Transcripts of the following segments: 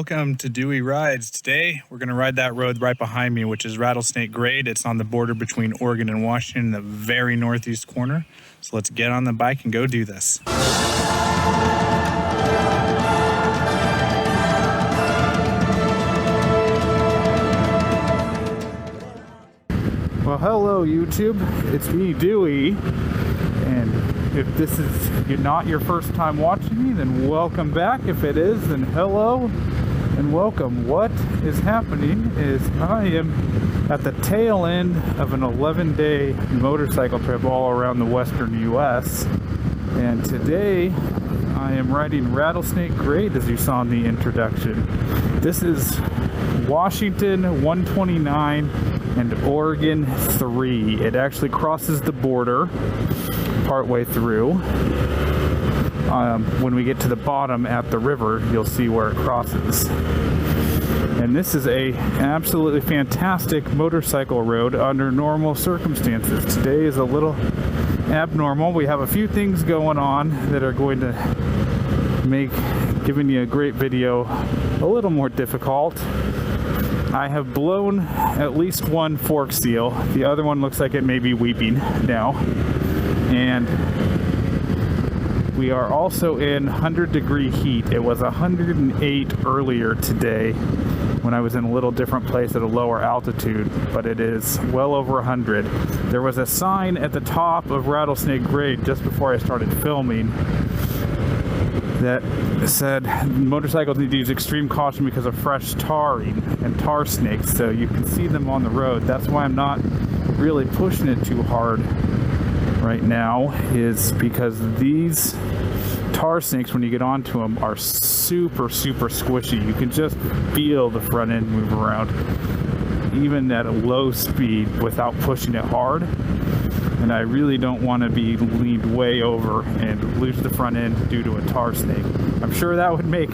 Welcome to Dewey Rides. Today we're going to ride that road right behind me, which is Rattlesnake Grade. It's on the border between Oregon and Washington in the very northeast corner. So let's get on the bike and go do this. Well, hello YouTube, it's me, Dewey, and if this is not your first time watching me, then welcome back. If it is, then hello and welcome. What is happening is I am at the tail end of an 11-day motorcycle trip all around the western US, and today I am riding Rattlesnake Grade, as you saw in the introduction. This is Washington 129 and Oregon 3. It actually crosses the border partway through. When we get to the bottom at the river, you'll see where it crosses. And this is a absolutely fantastic motorcycle road under normal circumstances. Today is a little abnormal. We have a few things going on that are going to make giving you a great video a little more difficult. I have blown at least one fork seal. The other one looks like it may be weeping now. And we are also in 100-degree heat. It was 108 earlier today when I was in a little different place at a lower altitude, but it is well over 100. There was a sign at the top of Rattlesnake Grade just before I started filming that said motorcycles need to use extreme caution because of fresh tarring and tar snakes, so you can see them on the road. That's why I'm not really pushing it too hard right now, is because these tar snakes, when you get onto them, are super squishy. You can just feel the front end move around even at a low speed without pushing it hard. And I really don't want to be leaned way over and lose the front end due to a tar snake. I'm sure that would make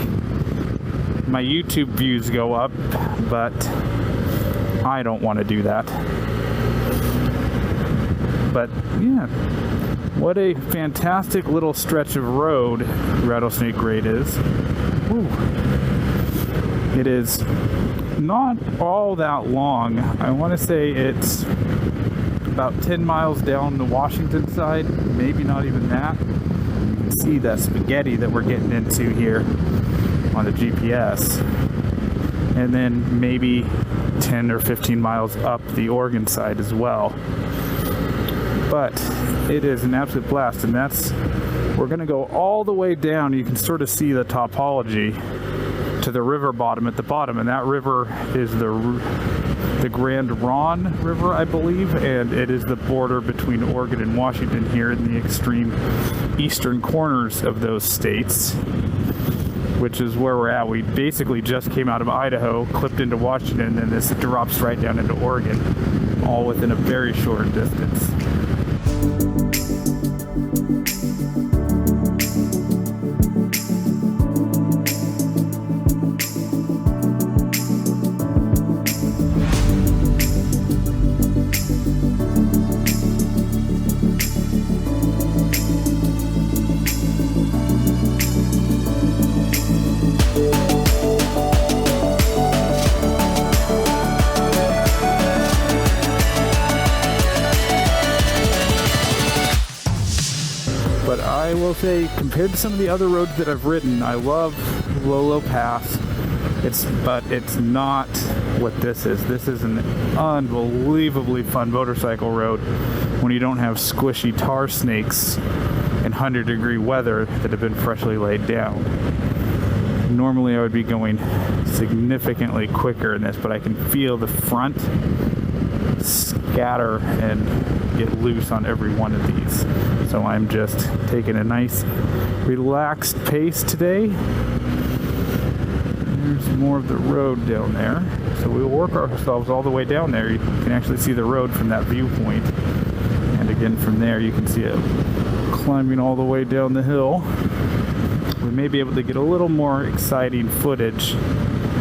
my YouTube views go up, but I don't want to do that. But yeah, what a fantastic little stretch of road Rattlesnake Grade is. Woo. It is not all that long. I want to say it's about 10 miles down the Washington side, maybe not even that. You can see the spaghetti that we're getting into here on the GPS. And then maybe 10 or 15 miles up the Oregon side as well. But it is an absolute blast, and we're going to go all the way down. You can sort of see the topology to the river bottom at the bottom, and that river is the Grand Ron River, I believe, and it is the border between Oregon and Washington here in the extreme eastern corners of those states, which is where we're at. We basically just came out of Idaho, clipped into Washington, and then this drops right down into Oregon, all within a very short distance. But I will say, compared to some of the other roads that I've ridden, I love Lolo Pass. But it's not what this is. This is an unbelievably fun motorcycle road when you don't have squishy tar snakes in 100-degree weather that have been freshly laid down. Normally I would be going significantly quicker in this, but I can feel the front scatter and get loose on every one of these. So I'm just taking a nice relaxed pace today. There's more of the road down there. So we'll work ourselves all the way down there. You can actually see the road from that viewpoint. And again from there you can see it climbing all the way down the hill. We may be able to get a little more exciting footage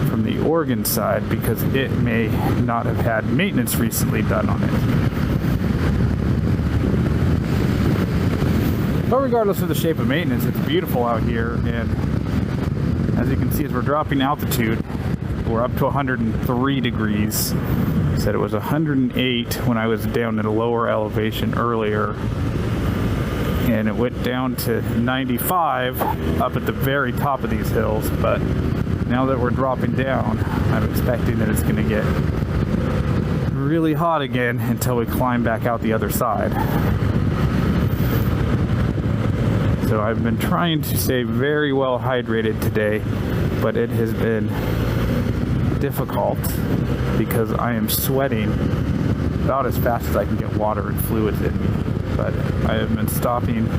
from the Oregon side because it may not have had maintenance recently done on it. But regardless of the shape of maintenance, it's beautiful out here, and As you can see, as we're dropping altitude, we're up to 103 degrees. Said it was 108 when I was down at a lower elevation earlier, and it went down to 95 up at the very top of these hills. But now that we're dropping down, I'm expecting that it's going to get really hot again until we climb back out the other side. So I've been trying to stay very well hydrated today, but it has been difficult because I am sweating about as fast as I can get water and fluids in me. But I have been stopping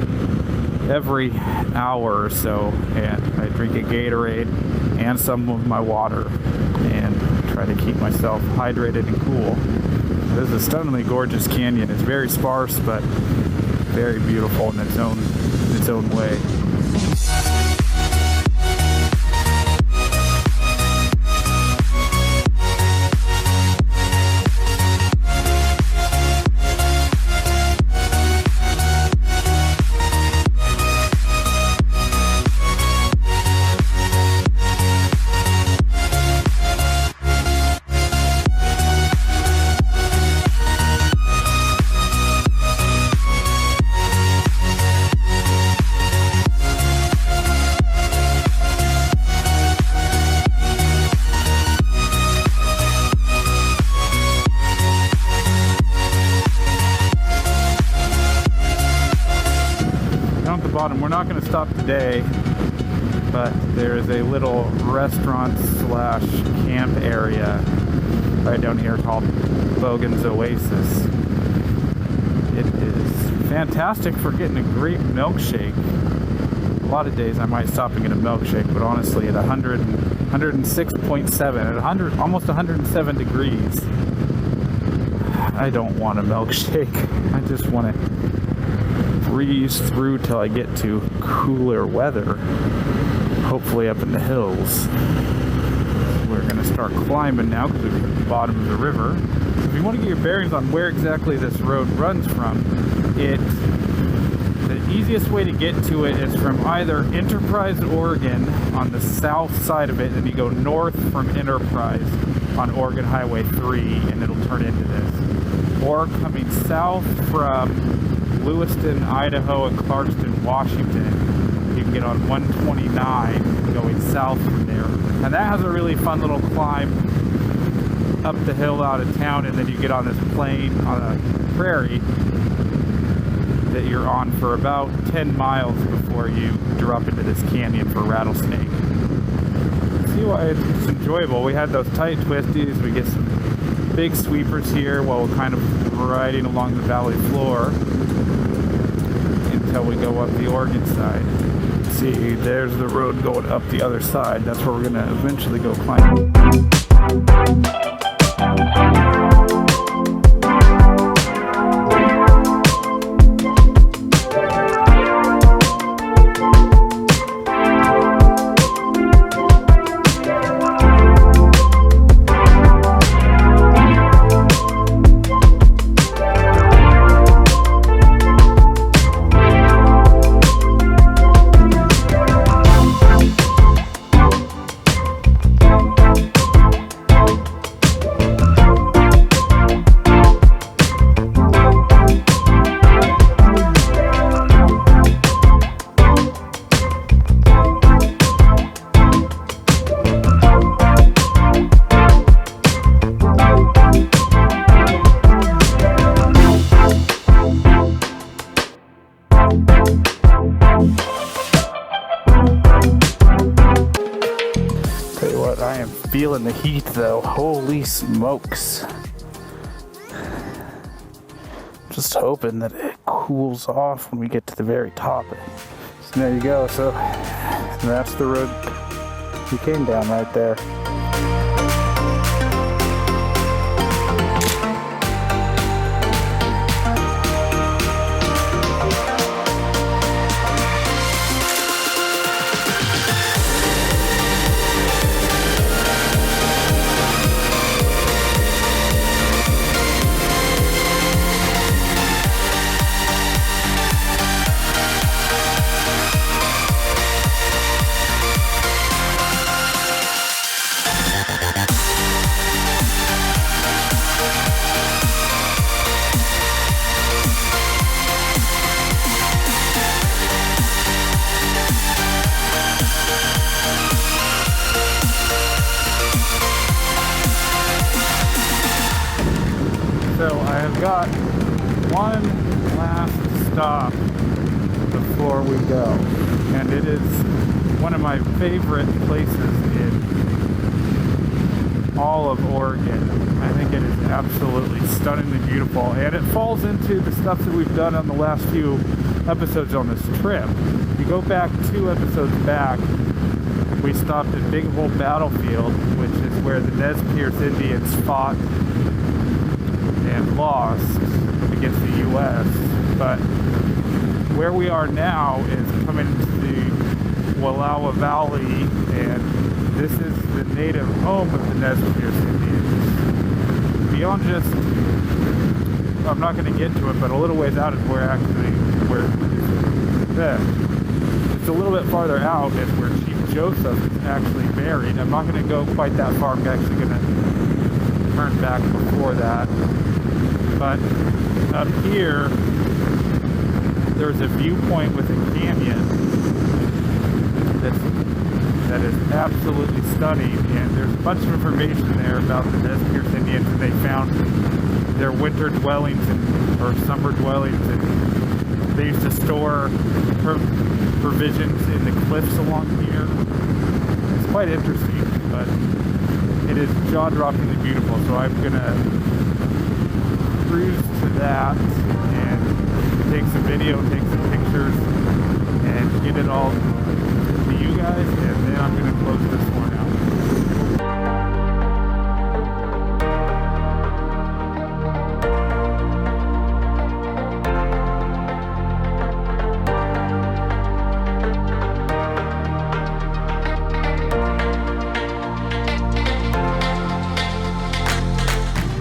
every hour or so, and I drink a Gatorade and some of my water and try to keep myself hydrated and cool. This is a stunningly gorgeous canyon. It's very sparse, but very beautiful in its own way. We're not going to stop today, but there is a little restaurant slash camp area right down here called Bogan's Oasis. It is fantastic for getting a great milkshake. A lot of days I might stop and get a milkshake, but honestly at 106.7 at almost 107 degrees, I don't want a milkshake. I just want to breeze through till I get to cooler weather, hopefully up in the hills. We're going to start climbing now because we've hit the bottom of the river. If you want to get your bearings on where exactly this road runs from, the easiest way to get to it is from either Enterprise, Oregon on the south side of it, and you go north from Enterprise on Oregon Highway 3 and it'll turn into this. Or coming south from Lewiston, Idaho, and Clarkston, Washington, you can get on 129 going south from there. And that has a really fun little climb up the hill out of town, and then you get on this plain on a prairie that you're on for about 10 miles before you drop into this canyon for Rattlesnake. See why it's enjoyable. We had those tight twisties. We get some big sweepers here while we're kind of riding along the valley floor until we go up the Oregon side. See, there's the road going up the other side. That's where we're going to eventually go climb. Feeling the heat though, holy smokes. Just hoping that it cools off when we get to the very top. So there you go, so that's the road we came down right there. we've got one last stop before we go, and it is one of my favorite places in all of Oregon. I think it is absolutely stunningly beautiful, and it falls into the stuff that we've done on the last few episodes on this trip. You go back 2 episodes back, we stopped at Big Hole Battlefield, which is where the Nez Perce Indians fought and lost against the U.S. But where we are now is coming to the Wallowa Valley, and this is the native home of the Nez Perce Indians. Beyond just, I'm not going to get to it, but a little ways out is where it's a little bit farther out is where Chief Joseph is actually buried. I'm not going to go quite that far. I'm actually going to turn back before that. But up here, there's a viewpoint with a canyon that is absolutely stunning, and there's a bunch of information there about the Nez Perce Indians, and they found their winter dwellings or summer dwellings, and they used to store provisions in the cliffs along here. It's quite interesting, but it is jaw-droppingly beautiful, so I'm gonna cruise to that and take some video, take some pictures, and get it all to you guys, and then I'm gonna close this one out.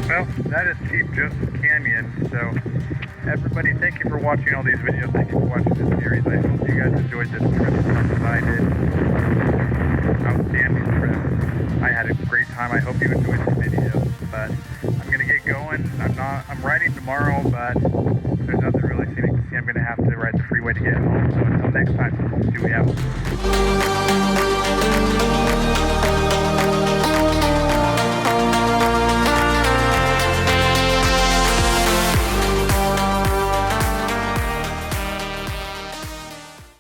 Well, that is Chief Joseph Canyon. So everybody, thank you for watching all these videos. Thank you for watching this series. I hope you guys enjoyed this trip as much as I did. Outstanding trip. I had a great time. I hope you enjoyed this video. But I'm gonna get going. I'm riding tomorrow, but there's nothing really scenic to see. I'm gonna have to ride the freeway to get home. So until next time, Dewey out.